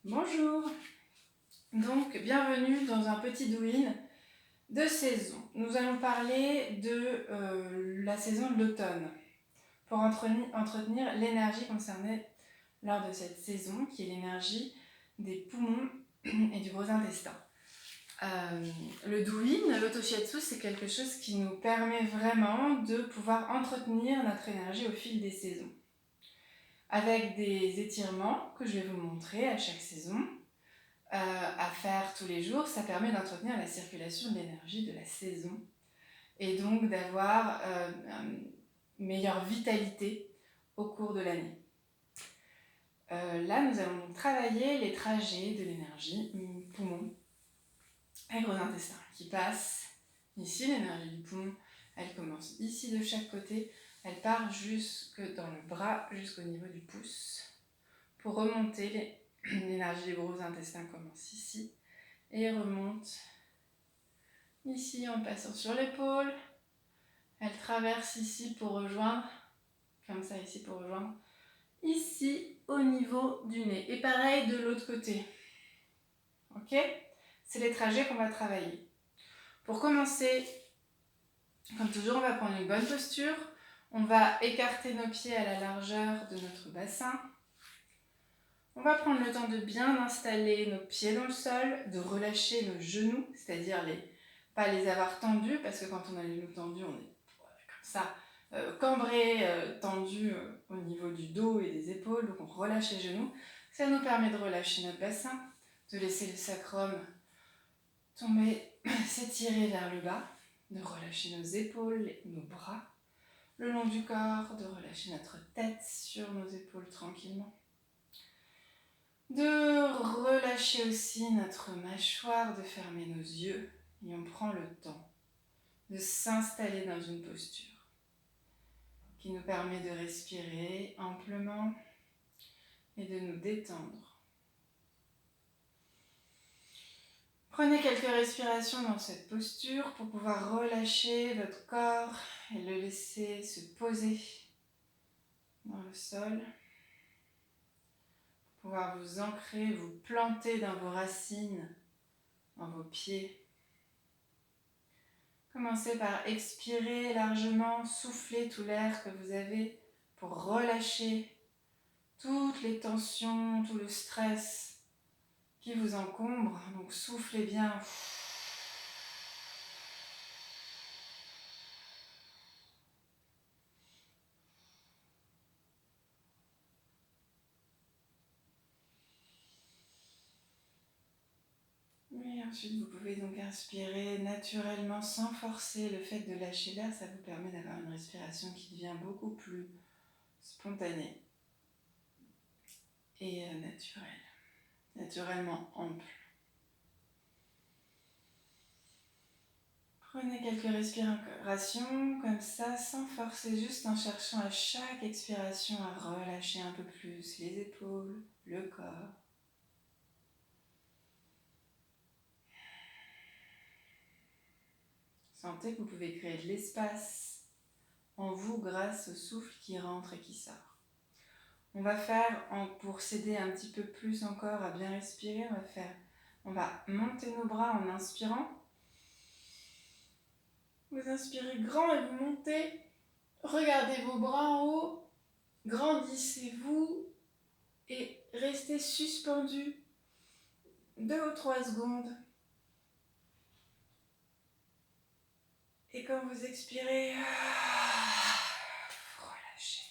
Bonjour, donc bienvenue dans un petit do-in de saison. Nous allons parler de la saison de l'automne pour entretenir l'énergie concernée lors de cette saison qui est l'énergie des poumons et du gros intestin. Le do-in, l'auto-shiatsu, c'est quelque chose qui nous permet vraiment de pouvoir entretenir notre énergie au fil des saisons. Avec des étirements que je vais vous montrer à chaque saison, à faire tous les jours, ça permet d'entretenir la circulation de l'énergie de la saison et donc d'avoir une meilleure vitalité au cours de l'année. Là, nous allons travailler les trajets de l'énergie poumon et gros intestin qui passe ici. L'énergie du poumon, elle commence ici de chaque côté, elle part jusque dans le bras, jusqu'au niveau du pouce. Pour remonter, l'énergie du gros intestin commence ici et remonte ici en passant sur l'épaule. Elle traverse ici pour rejoindre, comme ça ici pour rejoindre, ici au niveau du nez. Et pareil de l'autre côté. Ok ? C'est les trajets qu'on va travailler. Pour commencer, comme toujours, on va prendre une bonne posture. On va écarter nos pieds à la largeur de notre bassin. On va prendre le temps de bien installer nos pieds dans le sol, de relâcher nos genoux, c'est-à-dire pas les avoir tendus, parce que quand on a les genoux tendus, on est comme ça, cambré, tendu au niveau du dos et des épaules, donc on relâche les genoux. Ça nous permet de relâcher notre bassin, de laisser le sacrum tomber, s'étirer vers le bas, de relâcher nos épaules, nos bras, le long du corps, de relâcher notre tête sur nos épaules tranquillement. De relâcher aussi notre mâchoire, de fermer nos yeux et on prend le temps de s'installer dans une posture qui nous permet de respirer amplement et de nous détendre. Prenez quelques respirations dans cette posture pour pouvoir relâcher votre corps et le laisser se poser dans le sol. Pouvoir vous ancrer, vous planter dans vos racines, dans vos pieds. Commencez par expirer largement, souffler tout l'air que vous avez pour relâcher toutes les tensions, tout le stress qui vous encombre. Donc soufflez bien. Et ensuite, vous pouvez donc inspirer naturellement sans forcer. Le fait de lâcher l'air, ça vous permet d'avoir une respiration qui devient beaucoup plus spontanée et naturelle, naturellement ample. Prenez quelques respirations comme ça, sans forcer, juste en cherchant à chaque expiration à relâcher un peu plus les épaules, le corps. Sentez que vous pouvez créer de l'espace en vous grâce au souffle qui rentre et qui sort. On va faire, pour s'aider un petit peu plus encore à bien respirer, on va monter nos bras en inspirant. Vous inspirez grand et vous montez. Regardez vos bras en haut. Grandissez-vous et restez suspendu 2 ou 3 secondes. Et quand vous expirez, relâchez.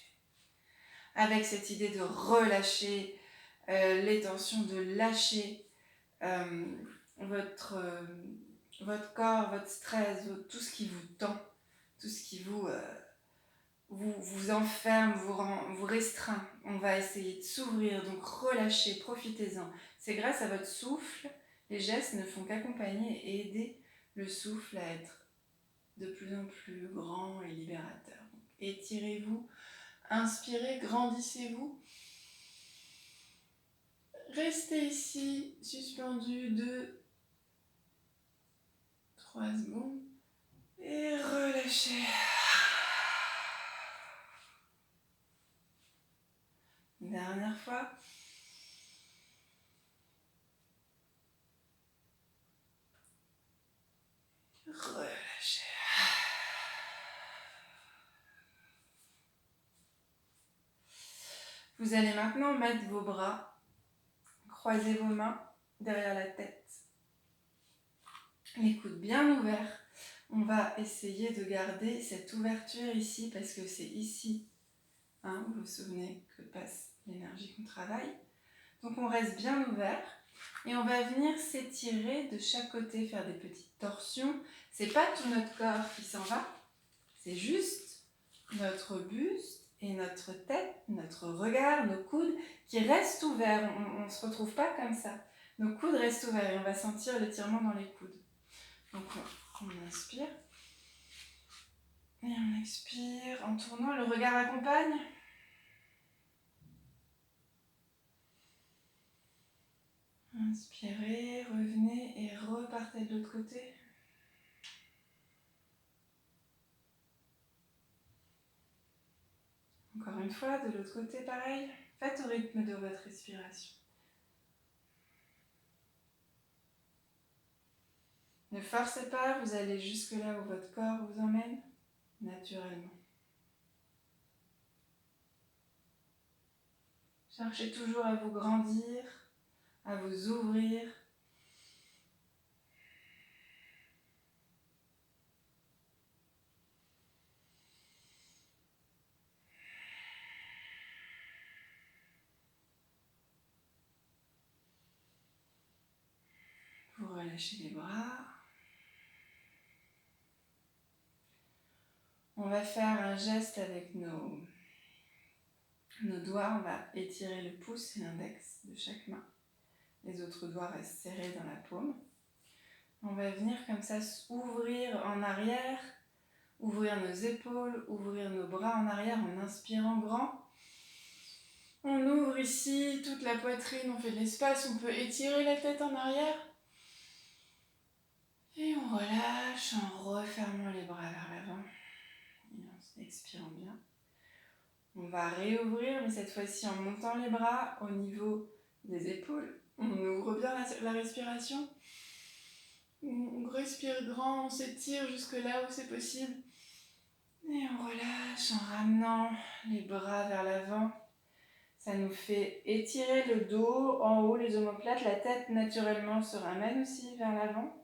Avec cette idée de relâcher les tensions, de lâcher votre corps, votre stress, tout ce qui vous tend, tout ce qui vous enferme, vous restreint. On va essayer de s'ouvrir, donc relâchez, profitez-en. C'est grâce à votre souffle, les gestes ne font qu'accompagner et aider le souffle à être de plus en plus grand et libérateur. Donc, étirez-vous, inspirez, grandissez-vous. Restez ici, suspendu 2, 3 secondes et relâchez. Une dernière fois. relâchez. Vous allez maintenant mettre vos bras, croiser vos mains derrière la tête, les coudes bien ouverts. On va essayer de garder cette ouverture ici parce que c'est ici, hein, vous vous souvenez que passe l'énergie qu'on travaille. Donc on reste bien ouvert et on va venir s'étirer de chaque côté, faire des petites torsions. C'est pas tout notre corps qui s'en va, c'est juste notre buste et notre tête, notre regard, nos coudes qui restent ouverts. On ne se retrouve pas comme ça. Nos coudes restent ouverts et on va sentir l'étirement dans les coudes. Donc on inspire et on expire en tournant. Le regard accompagne. Inspirez, revenez et repartez de l'autre côté. Encore une fois, de l'autre côté, pareil. Faites au rythme de votre respiration. Ne forcez pas, vous allez jusque là où votre corps vous emmène, naturellement. Cherchez toujours à vous grandir, à vous ouvrir. Vous relâchez les bras. On va faire un geste avec nos doigts. On va étirer le pouce et l'index de chaque main. Les autres doigts restent serrés dans la paume. On va venir comme ça s'ouvrir en arrière, ouvrir nos épaules, ouvrir nos bras en arrière en inspirant grand. On ouvre ici toute la poitrine, on fait de l'espace, on peut étirer la tête en arrière. Et on relâche en refermant les bras vers l'avant et en expirant bien. On va réouvrir, mais cette fois-ci en montant les bras au niveau des épaules. On ouvre bien la respiration. On respire grand, on s'étire jusque là où c'est possible. Et on relâche en ramenant les bras vers l'avant. Ça nous fait étirer le dos en haut, les omoplates. La tête naturellement se ramène aussi vers l'avant.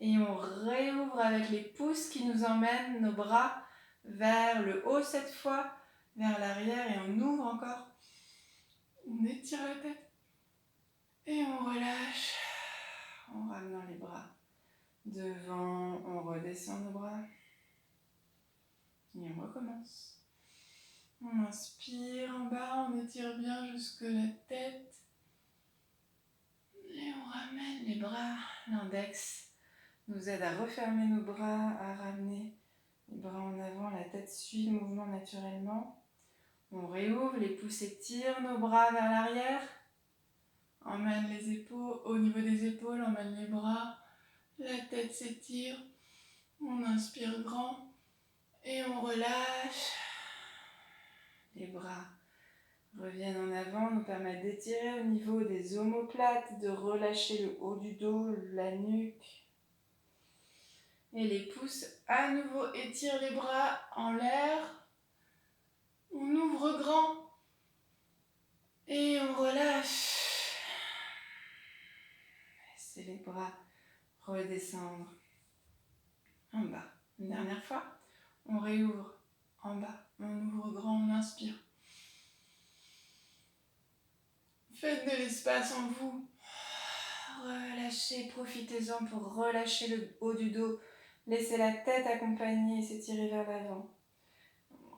Et on réouvre avec les pouces qui nous emmènent nos bras vers le haut cette fois, vers l'arrière et on ouvre encore. On étire la tête et on relâche en ramenant les bras devant. On redescend nos bras et on recommence. On inspire en bas, on étire bien jusque la tête et on ramène les bras. L'index nous aide à refermer nos bras, à ramener les bras en avant, la tête suit le mouvement naturellement. On réouvre, les pouces étirent nos bras vers l'arrière. Emmène les épaules, au niveau des épaules, emmène les bras. La tête s'étire. On inspire grand et on relâche. Les bras reviennent en avant, nous permettent d'étirer au niveau des omoplates, de relâcher le haut du dos, la nuque. Et les pouces à nouveau étirent les bras en l'air. On ouvre grand et on relâche. Laissez les bras redescendre en bas. Une dernière fois, on réouvre en bas. On ouvre grand, on inspire. Faites de l'espace en vous. Relâchez, profitez-en pour relâcher le haut du dos. Laissez la tête accompagner et s'étirer vers l'avant.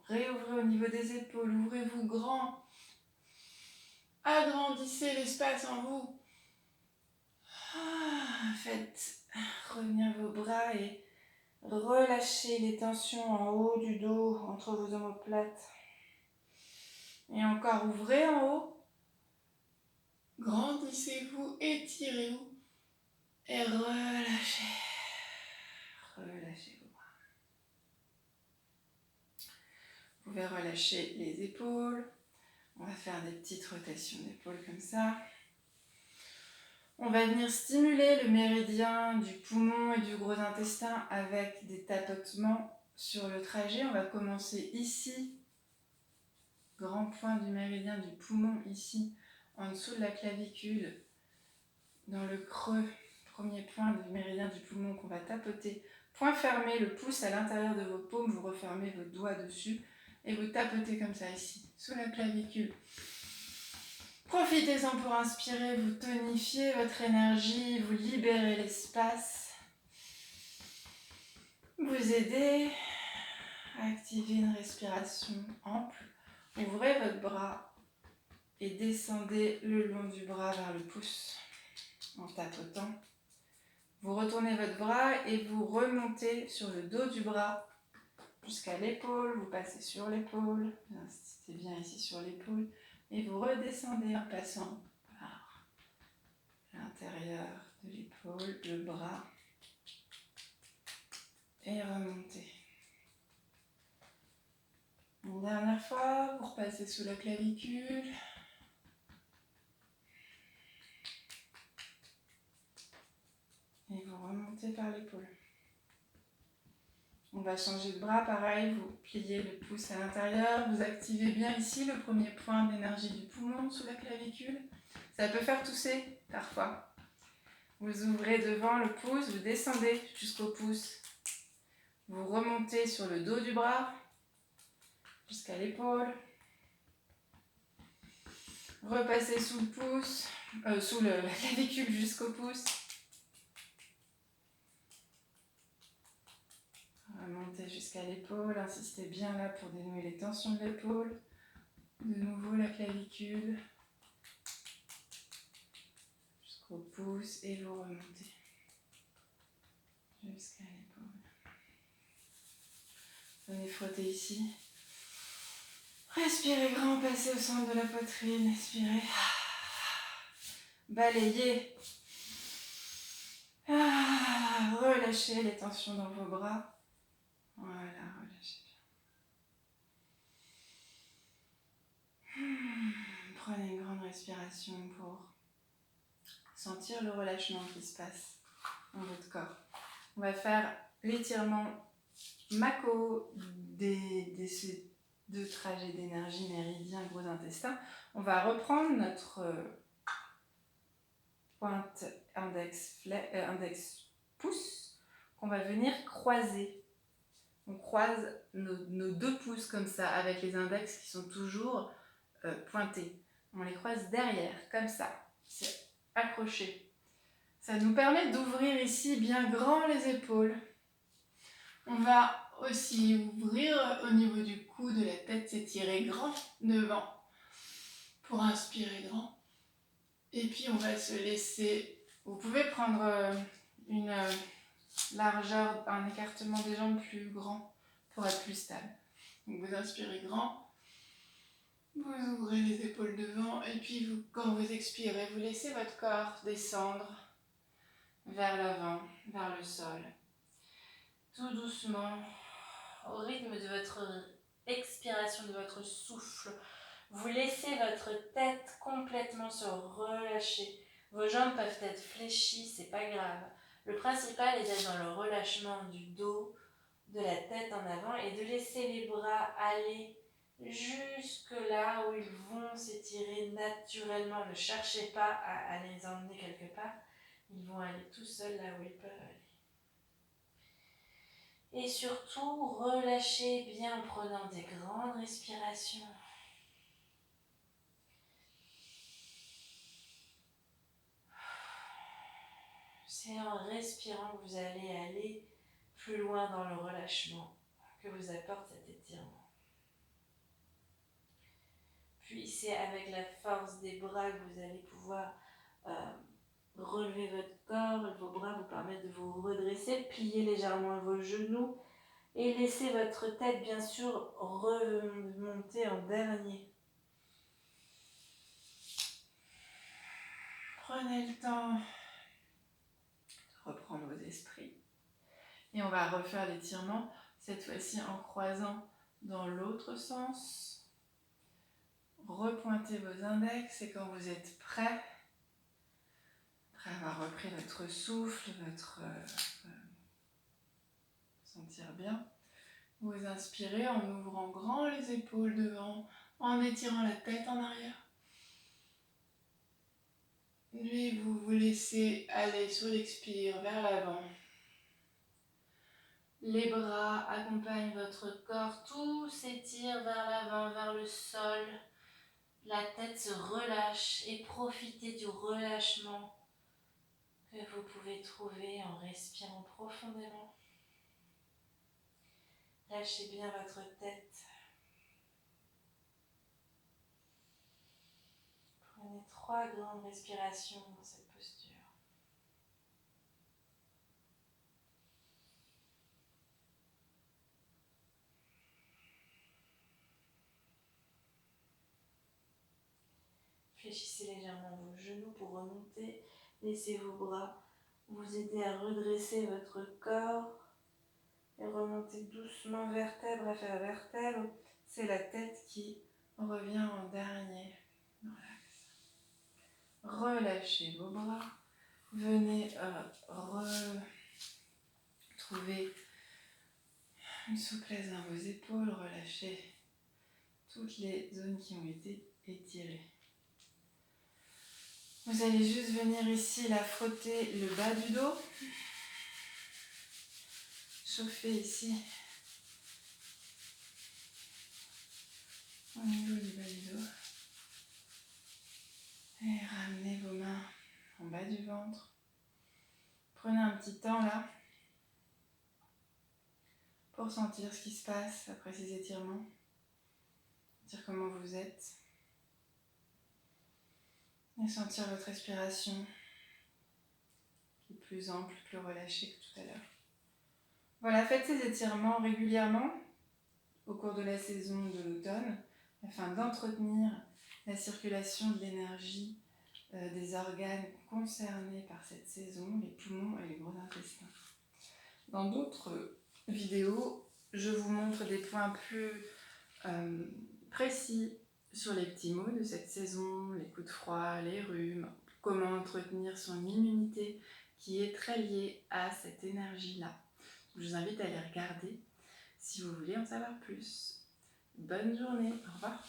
Réouvrez au niveau des épaules, ouvrez-vous grand. Agrandissez l'espace en vous. Faites revenir vos bras et relâchez les tensions en haut du dos, entre vos omoplates. Et encore, ouvrez en haut. Grandissez-vous, étirez-vous. Et relâchez. Relâchez vos bras. Vous pouvez relâcher les épaules. On va faire des petites rotations d'épaules comme ça. On va venir stimuler le méridien du poumon et du gros intestin avec des tapotements sur le trajet. On va commencer ici, grand point du méridien du poumon, ici, en dessous de la clavicule, dans le creux, premier point du méridien du poumon qu'on va tapoter. Point fermé, le pouce à l'intérieur de vos paumes, vous refermez vos doigts dessus et vous tapotez comme ça ici, sous la clavicule. Profitez-en pour inspirer, vous tonifiez votre énergie, vous libérez l'espace. Vous aidez à activer une respiration ample. Ouvrez votre bras et descendez le long du bras vers le pouce en tapotant. Vous retournez votre bras et vous remontez sur le dos du bras jusqu'à l'épaule. Vous passez sur l'épaule, vous insistez bien ici sur l'épaule et vous redescendez en passant par l'intérieur de l'épaule, le bras et remontez. Une dernière fois, vous repassez sous la clavicule. Et vous remontez par l'épaule. On va changer de bras, pareil, vous pliez le pouce à l'intérieur, vous activez bien ici le premier point d'énergie du poumon sous la clavicule. Ça peut faire tousser parfois. Vous ouvrez devant le pouce, vous descendez jusqu'au pouce. Vous remontez sur le dos du bras jusqu'à l'épaule. Repassez sous le pouce, la clavicule jusqu'au pouce. Remontez jusqu'à l'épaule, insistez bien là pour dénouer les tensions de l'épaule. De nouveau la clavicule jusqu'au pouce et vous remontez jusqu'à l'épaule. Venez frotter ici. Respirez grand, passez au centre de la poitrine, expirez. Balayez. Relâchez les tensions dans vos bras. Voilà, relâchez bien. Prenez une grande respiration pour sentir le relâchement qui se passe dans votre corps. On va faire l'étirement Mako de ces deux trajets d'énergie, méridien, gros intestin. On va reprendre notre pointe index pouce qu'on va venir croiser. On croise nos deux pouces comme ça avec les index qui sont toujours pointés. On les croise derrière, comme ça. C'est accroché. Ça nous permet d'ouvrir ici bien grand les épaules. On va aussi ouvrir au niveau du cou, de la tête, s'étirer grand devant pour inspirer grand. Et puis on va se laisser, vous pouvez prendre une largeur, un écartement des jambes plus grand pour être plus stable. Donc vous inspirez grand, vous ouvrez les épaules devant et puis quand vous expirez, vous laissez votre corps descendre vers l'avant, vers le sol. Tout doucement, au rythme de votre expiration, de votre souffle, vous laissez votre tête complètement se relâcher. Vos jambes peuvent être fléchies, c'est pas grave. Le principal est d'être dans le relâchement du dos, de la tête en avant et de laisser les bras aller jusque là où ils vont s'étirer naturellement. Ne cherchez pas à les emmener quelque part. Ils vont aller tout seuls là où ils peuvent aller. Et surtout, relâchez bien en prenant des grandes respirations. C'est en respirant que vous allez aller plus loin dans le relâchement que vous apporte cet étirement. Puis c'est avec la force des bras que vous allez pouvoir relever votre corps. Vos bras vous permettent de vous redresser, plier légèrement vos genoux et laisser votre tête bien sûr remonter en dernier. Prenez le temps de reprendre vos esprits. Et on va refaire l'étirement, cette fois-ci en croisant dans l'autre sens. Repointez vos index et quand vous êtes prêts Après avoir repris votre souffle, sentir bien, vous inspirez en ouvrant grand les épaules devant, en étirant la tête en arrière. Et vous vous laissez aller sur l'expire vers l'avant. Les bras accompagnent votre corps, tout s'étire vers l'avant, vers le sol. La tête se relâche et profitez du relâchement que vous pouvez trouver en respirant profondément. Lâchez bien votre tête. Prenez 3 grandes respirations dans cette posture. Fléchissez légèrement vos genoux pour remonter. Laissez vos bras vous aider à redresser votre corps et remonter doucement vertèbre après vertèbre. C'est la tête qui revient en dernier. Relâchez vos bras. Venez retrouver une souplesse dans vos épaules. Relâchez toutes les zones qui ont été étirées. Vous allez juste venir ici, là, frotter le bas du dos. Chauffer ici, au niveau du bas du dos. Et ramenez vos mains en bas du ventre. Prenez un petit temps là pour sentir ce qui se passe après ces étirements. Sentir comment vous êtes. Et sentir votre respiration qui est plus ample, plus relâchée que tout à l'heure. Voilà, faites ces étirements régulièrement au cours de la saison de l'automne afin d'entretenir la circulation de l'énergie des organes concernés par cette saison, les poumons et les gros intestins. Dans d'autres vidéos, je vous montre des points plus précis sur les petits maux de cette saison, les coups de froid, les rhumes, comment entretenir son immunité qui est très liée à cette énergie-là. Je vous invite à les regarder si vous voulez en savoir plus. Bonne journée, au revoir.